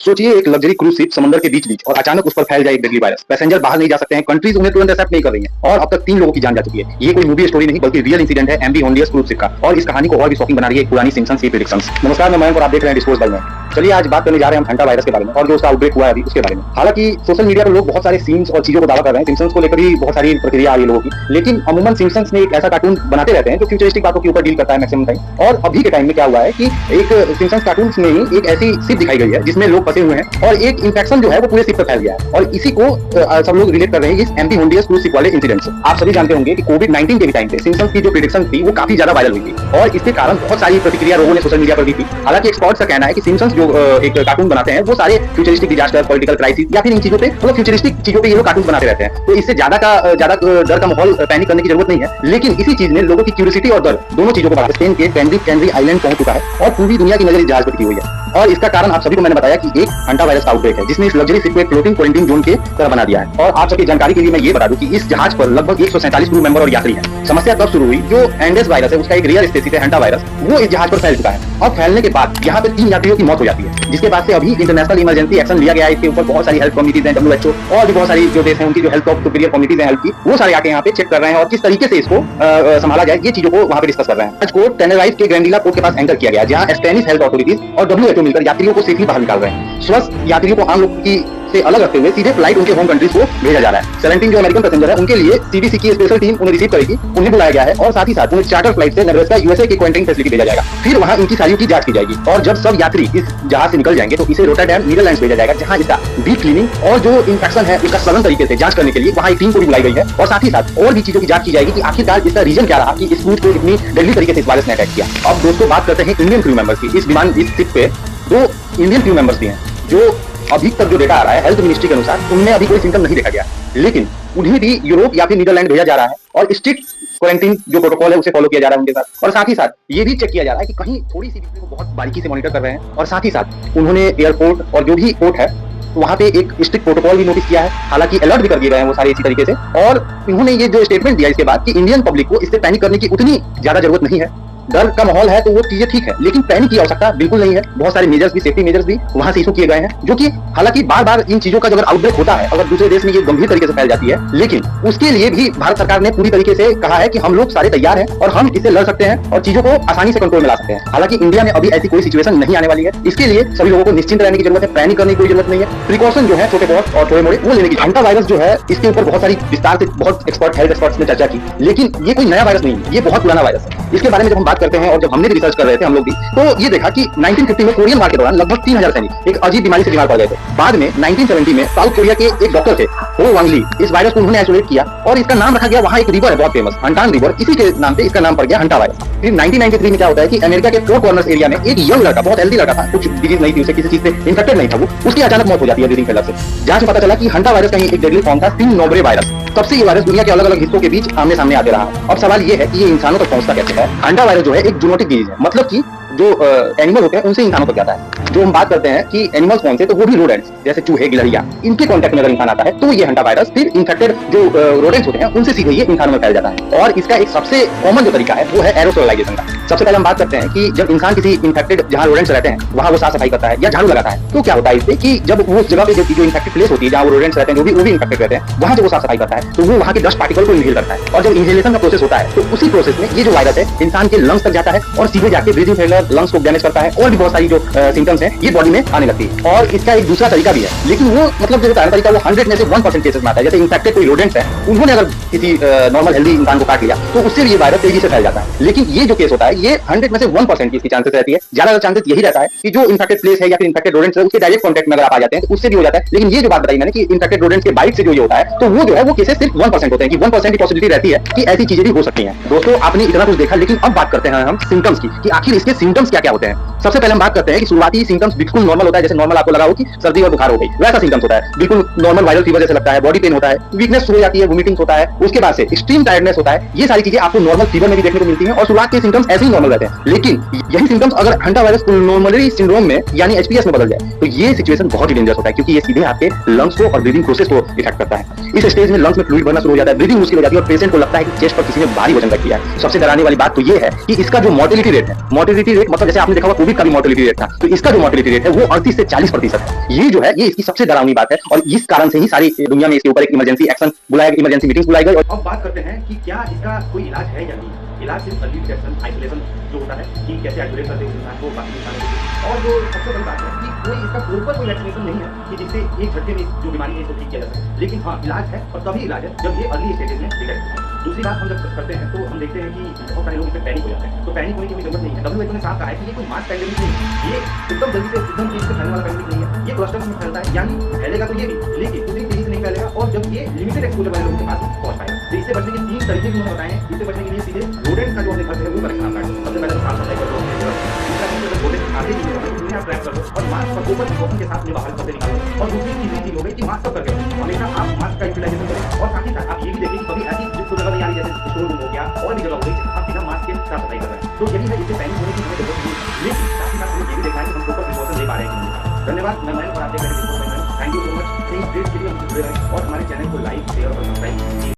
सोचिए एक luxury cruise ship समंदर के बीच बीच और अचानक उस पर फैल जाए एक डेडली वायरस। पैसेंजर बाहर नहीं जा सकते हैं, कंट्रीज उन्हें तुरंत एक्सेप्ट नहीं कर रही हैं और अब तक 3 लोगों की जान जा चुकी है। ये कोई मूवी स्टोरी नहीं बल्कि रियल इंसिडेंट है एमवी होंडियस क्रूज शिप का, और इस कहानी को और भी शॉकिंग बना रही है एक पुरानी सिम्पसन्स की प्रेडिक्शंस। नमस्कार, मैं मयंक और आप देख रहे हैं डिस्पोजेबल में। चलिए आज बात करने जा रहे हैं हम हंटा वायरस के बारे में और जो उसका आउटब्रेक हुआ है अभी उसके बारे में। हालांकि सोशल मीडिया पर लोग बहुत सारे सीन्स और चीजों को दावा कर रहे हैं, सिम्पसन्स को लेकर भी बहुत सारी प्रक्रिया आ रही है लोगों की, लेकिन अमूमन सिम्पसन्स ने एक ऐसा कार्टून बनाते रहते हैं जो फ्यूचरिस्टिक बातों के ऊपर डील करता है मैक्सिमम टाइम। और अभी के टाइम में क्या हुआ है कि एक सिम्पसन्स कार्टून में ही एक ऐसी शिप दिखाई गई है जिसमें लोग फंसे हुए हैं और एक इंफेक्शन जो है वो पूरे शिप पर फैल गया है, और इसी को सब लोग रिलेट कर रहे हैं इस एमवी होंडियस क्रूज शिप वाले इंसिडेंट से। आप सभी जानते होंगे कि कोविड-19 के टाइम पे सिम्पसन्स की जो प्रेडिक्शन थी वो काफी ज्यादा वायरल हुई थी और इसके कारण बहुत सारी प्रतिक्रिया लोगों ने सोशल मीडिया पर दी थी। हालांकि एक्सपर्ट्स का कहना है कि सिम्पसन्स जो एक कार्टून बनाते हैं वो सारे फ्यूचरिस्टिक डिजास्टर, पॉलिटिकल क्राइसिस या फिर इन चीजों पे मतलब फ्यूचरिस्टिक चीजों पे ये लोग कार्टून बनाते रहते हैं, तो इससे ज्यादा डर का माहौल पैनिक करने की जरूरत नहीं है। लेकिन इसी चीज ने लोगों की क्यूरियोसिटी और डर दोनों चीजों को बढ़ा स्पेन के कैनरी आइलैंड पहुंच चुका है और पूरी दुनिया की नजर इस जहाज पर टिकी हुई है। और इसका कारण आप सभी को मैंने बताया कि एक हंटा वायरस का आउटब्रेक है जिसने इस लग्जरी शिप को एक फ्लोटिंग क्वारंटाइन जोन के तरह बना दिया है। और आप सबकी जानकारी के लिए मैं ये बता दूं कि इस जहाज पर लगभग 147 क्रू मेंबर और यात्री हैं। समस्या तब शुरू हुई जो एंडेस वायरस है उसका एक रियल स्पेसीज है हंटा वायरस, वो इस जहाज पर फैल चुका है और फैलने के बाद यहाँ पे 3 यात्रियों की मौत हो जाती है, जिसके बाद से अभी इंटरनेशनल इमरजेंसी एक्शन लिया गया है। इसके ऊपर बहुत सारी हेल्थ कमिटीज हैं, WHO और भी बहुत सारी जो देश हैं उनकी जो हेल्थ ऑफ सुपीरियर कमिटीज हैं हेल्थ की, वो सारे आके यहाँ पे चेक कर रहे हैं और किस तरीके से इसको संभाला जाए ये चीजों को वहाँ पे डिस्कस कर रहे हैं। आज को टेनेराइफ के ग्रैंडिला पोर्ट के पास एंकर किया गया जहाँ स्पेनिश हेल्थ अथॉरिटीज और WHO मिलकर यात्रियों को सेफली बाहर निकाल रहे हैं। स्वस्थ यात्रियों को आम लोगों की से अलग रखते हुए सीधे फ्लाइट उनके होम कंट्रीज को भेजा जा रहा है। 17 जो अमेरिकन पैसेंजर है उनके लिए CDC की स्पेशल टीम उन्हें रिसीव करेगी, उन्हें बुलाया गया है और साथ ही साथ उन्हें चार्टर फ्लाइट से नेब्रास्का USA की क्वारंटाइन फैसिलिटी भेजा जाएगा। फिर वहां इनकी सारी की जांच की जाएगी और जब सब यात्री इस जहाज से निकल जाएंगे तो इसे रोटरडैम नीदरलैंड्स भेजा जाएगा, जहां इसका डीप क्लीनिंग और जो इंफेक्शन है इसका सघन तरीके से जांच करने के लिए वहां एक टीम को भी बुलाई गई है और साथ ही साथ और भी चीजों की जांच की जाएगी कि आखिरकार इसका रीजन क्या रहा कि इस क्रूज को इतनी डेडली तरीके से इस वायरस ने अटैक किया। अब दोस्तों बात करते हैं इंडियन क्रू मेंबर्स की। इस शिप पे 2 इंडियन क्रू मेंबर्स भी हैं जो अभी तक जो डेटा आ रहा है हेल्थ मिनिस्ट्री के अनुसार उनमें अभी कोई सिम्टम नहीं देखा गया, लेकिन उन्हें भी यूरोप या फिर नीदरलैंड भेजा जा रहा है और स्ट्रिक्ट क्वारंटाइन जो प्रोटोकॉल है उसे फॉलो किया जा रहा है उनके साथ। और साथ ही साथ ये भी चेक किया जा रहा है कि कहीं थोड़ी सी भी को बहुत बारीकी से मॉनिटर कर रहे हैं और साथ ही साथ उन्होंने एयरपोर्ट और जो भी पोर्ट है तो वहाँ पे एक स्ट्रिक्ट प्रोटोकॉल भी नोटिस किया है। हालांकि अलर्ट भी कर दिए गए हैं वो सारे इसी तरीके से, और उन्होंने ये जो स्टेटमेंट दिया इसके बाद कि इंडियन पब्लिक को इससे पैनिक करने की उतनी ज्यादा जरूरत नहीं है। डर का माहौल है तो वो चीजें ठीक है, लेकिन पैनिक की आवश्यकता बिल्कुल नहीं है। बहुत सारे मेजर्स भी, सेफ्टी मेजर्स भी वहां से इशू किए गए हैं, जो कि हालांकि बार बार इन चीजों का अगर आउटब्रेक होता है, अगर दूसरे देश में ये गंभीर तरीके से फैल जाती है, लेकिन उसके लिए भी भारत सरकार ने पूरी तरीके से कहा है कि हम लोग सारे तैयार हैं और हम इससे लड़ सकते हैं और चीजों को आसानी से कंट्रोल में ला सकते हैं। हालांकि इंडिया में अभी ऐसी कोई सिचुएशन नहीं आने वाली है, इसके लिए सभी लोगों को निश्चिंत रहने की जरूरत है, पैनिक करने की कोई जरूरत नहीं है। प्रिकॉशन जो है छोटे बहुत और थोड़े मोड़े वो लेने की। हंटा वायरस जो है इसके ऊपर बहुत सारी विस्तार से बहुत हेल्थ एक्सपर्ट्स ने चर्चा की, लेकिन ये कोई नया वायरस नहीं है, ये बहुत पुराना वायरस है। इसके बारे में जब हम बात करते हैं और जब हमने रिसर्च कर रहे थे हम लोग भी, तो ये देखा कि 1950 में कोरियन वार के दौरान लगभग 3000 सैनिक एक अजीब बीमारी से बीमार पड़ गए थे। बाद में 1970 में साउथ कोरिया के एक डॉक्टर थे हो वांग ली, इस वायरस को उन्होंने आइसोलेट किया और इसका नाम रखा गया, वहां एक रिवर है बहुत फेमस हंटान रिवर, इसी के नाम पे इसका नाम पड़ गया हंटा वायरस। फिर 1993 में क्या होता है कि अमेरिका के 4 कॉर्नर्स एरिया में एक यंग लड़का, बहुत हेल्दी लड़का था, कुछ डिजीज नहीं थी उसे, किसी चीज से इन्फेक्टेड नहीं था वो, उसकी अचानक मौत हो जाती है ब्रीदिंग फेलर से। जांच में पता चला कि हंटा वायरस का ही एक डेडली फॉर्म था सिन नोब्रे वायरस। तब से ये वायरस दुनिया के अलग अलग हिस्सों के बीच आमने सामने आते रहा। अब सवाल ये है कि ये इंसानों तक पहुंचता कैसे है। हंटा वायरस जो है एक जूनोटिक डिजीज है, मतलब कि जो एनिमल होते हैं उनसे इंसानों तक जाता है। जो हम बात करते हैं कि एनिमल्स कौन से, तो वो भी रोडेंट्स जैसे चूहे, गिलहरियां, इनके कांटेक्ट में अगर इंसान आता है तो ये हंटा वायरस फिर इन्फेक्टेड जो रोडेंट्स होते हैं उनसे सीधे ये इंसानों में फैल जाता है। और इसका एक सबसे कॉमन जो तरीका है वो है एरोसोलाइजेशन का। सबसे पहले हम बात करते हैं कि जब इंसान किसी इन्फेक्टेड जहां रोडेंट्स रहते हैं वहां वो साफ सफाई करता है या झाड़ू लगाता है, तो क्या होता है इससे कि जब वो उस जगह पे जो इन्फेक्टेड प्लेस होती है जहां वो रोडेंट्स रहते हैं, वो भी इन्फेक्टेड रहते हैं, वहां जब वो साफ सफाई करता है तो वो वहां के डस्ट पार्टिकल को इनहेल करता है और जब इनहेलेशन का प्रोसेस होता है तो उसी प्रोसेस में ये जो वायरस है इंसान के लंग्स तक जाता है और सीधे जाके ब्रीदिंग फेलियर, लंग्स को डैमेज करता है और भी बहुत सारी जो सिम्टम्स हैं ये बॉडी में आने लगती है। और इसका एक दूसरा तरीका भी है, लेकिन वो मतलब जो तरीका वो 100 में से 1% केसेस में आता है। जैसे इन्फेक्टेड कोई रोडेंट्स है, उन्होंने अगर किसी नॉर्मल हेल्दी इंसान को काट लिया तो उससे भी ये वायरस तेजी से फैल जाता है। लेकिन ये जो केस होता है ये 100 में से 1% की इसकी चांसेस रहती है। ज्यादा चांसेस यही रहता है कि जो इन्फेक्टेड प्लेस है या फिर इन्फेक्टेड रोडेंट्स है उसके डायरेक्ट कॉन्टैक्ट में अगर आप आ जाते हैं तो उससे भी हो जाता है। लेकिन ये जो बात बताई मैंने कि इन्फेक्टेड रोडेंट्स के बाइट से जो ये होता है, तो वो जो है वो केसेस सिर्फ 1% होते हैं कि 1% की पॉसिबिलिटी रहती है कि ऐसी चीजें भी हो सकती हैं। दोस्तों आपने इतना कुछ देखा, लेकिन अब बात करते हैं हम सिम्टम्स की कि आखिर इसके सिम्टम्स क्या क्या होते हैं। सबसे पहले हम बात करते हैं कि शुरुआती सिम्टम्स बिल्कुल नॉर्मल होता है, जैसे नॉर्मल आपको लगा हो कि सर्दी और बुखार हो गई, वैसा सिम्टम्स होता है। बिल्कुल नॉर्मल वायरल फीवर जैसे लगता है, बॉडी पेन होता है, वीकनेस हो जाती है, वोमिटिंग होता है, उसके बाद से एक्सट्रीम टायर्डनेस होता है। ये सारी चीजें आपको नॉर्मल फीवर में भी देखने को मिलती हैं और शुरुआत के सिम्टम्स ऐसे ही नॉर्मल रहते हैं। लेकिन यही सिम्टम्स अगर हंटा वायरस पुल्मोनरी सिंड्रोम में यानी HPS में बदल जाए तो ये सिचुएशन बहुत ही डेंजरस होता है, क्योंकि ये सीधे आपके लंग्स को और ब्रीदिंग प्रोसेस को इफेक्ट करता है। इस स्टेज में लंग्स में फ्लूइड भरना शुरू हो जाता है, ब्रीदिंग मुश्किल हो जाती है और पेशेंट को लगता है कि चेस्ट पर किसी ने भारी वजन रख दिया है। सबसे डराने वाली बात तो ये है कि इसका जो मोर्टेलिटी रेट है, मोर्टेलिटी रेट मतलब जैसे आपने देखा होगा कोविड का भी मोर्टेलिटी रेट था, तो इसका जो मोर्टिलिटी रेट है वो 38 से 40% है। ये जो है ये इसकी सबसे डरावनी बात है और इस कारण से ही सारी दुनिया में इसके ऊपर एक इमरजेंसी एक्शन बुलाया गया, इमरजेंसी मीटिंग्स बुलाई गई। और अब बात करते हैं कि क्या इसका कोई इलाज है या नहीं। इलाज सिर्फ अर्ली डिटेक्शन, आइसोलेशन जो होता है कि कैसे आइसोलेट करते हैं इंसान को बाकी इंसानों से। और जो सबसे बड़ी बात है कि कोई इसका प्रॉपर कोई वैक्सीनेशन नहीं है कि जिससे एक झटके में जो बीमारी है इसको ठीक किया जा सके। लेकिन हाँ, इलाज है और तभी इलाज है जब ये अर्ली स्टेजेस में डिटेक्ट होता है। दूसरी बात हम जब करते हैं तो हम देखते हैं कि बहुत सारे लोग इसमें पैनिक हो जाते हैं। तो पैनिक होने की कोई जरूरत नहीं है। WHO ने साफ कहा है कि ये कोई मास पैंडेमिक नहीं है, ये एकदम जल्दी से एकदम तेजी से फैलने वाला पैंडेमिक नहीं है। ये क्लस्टर्स में फैलता है, यानी फैलेगा तो ये भी, लेकिन उतनी तेजी से नहीं फैलेगा और जब ये लिमिटेड एक्सपोजर वाले लोगों के पास पहुंच पाएगा। तो इससे बचने के 3 तरीके भी उन्होंने बताए हैं। इससे बचने के लिए सीधे रोडेंट का जो अपने घर से है वो कलेक्शन आप काट दो। सबसे पहले तो साफ सफाई कर दो। दूसरा चीज अगर रोडेंट आते ही है तो उन्हें आप ट्रैप कर दो और मास्क और प्रॉपर प्रिकॉशन के साथ में बाहर सबसे निकालो। और दूसरी चीज हो गई कि मास्क सब करके हमेशा आप मास्क का यूटिलाइजेशन करें और साथ ही साथ आप ये भी देखें कि कभी ऐसी जिस जगह यानी जैसे स्टोर रूम हो गया और भी जगह हो गई आप बिना मास्क के साफ सफाई कर रहे हैं। तो यही है, इससे पैनिक होने की हमें जरूरत नहीं है। लेकिन साथ ही साथ हमें ये भी देखना है कि हम प्रॉपर प्रिकॉशन ले पा रहे हैं कि नहीं। धन्यवाद। मैं मयंक और आप देख रहे हैं। Thank you so much. Please updates के लिए हम जुड़े रहें और हमारे चैनल को लाइक, शेयर और सब्सक्राइब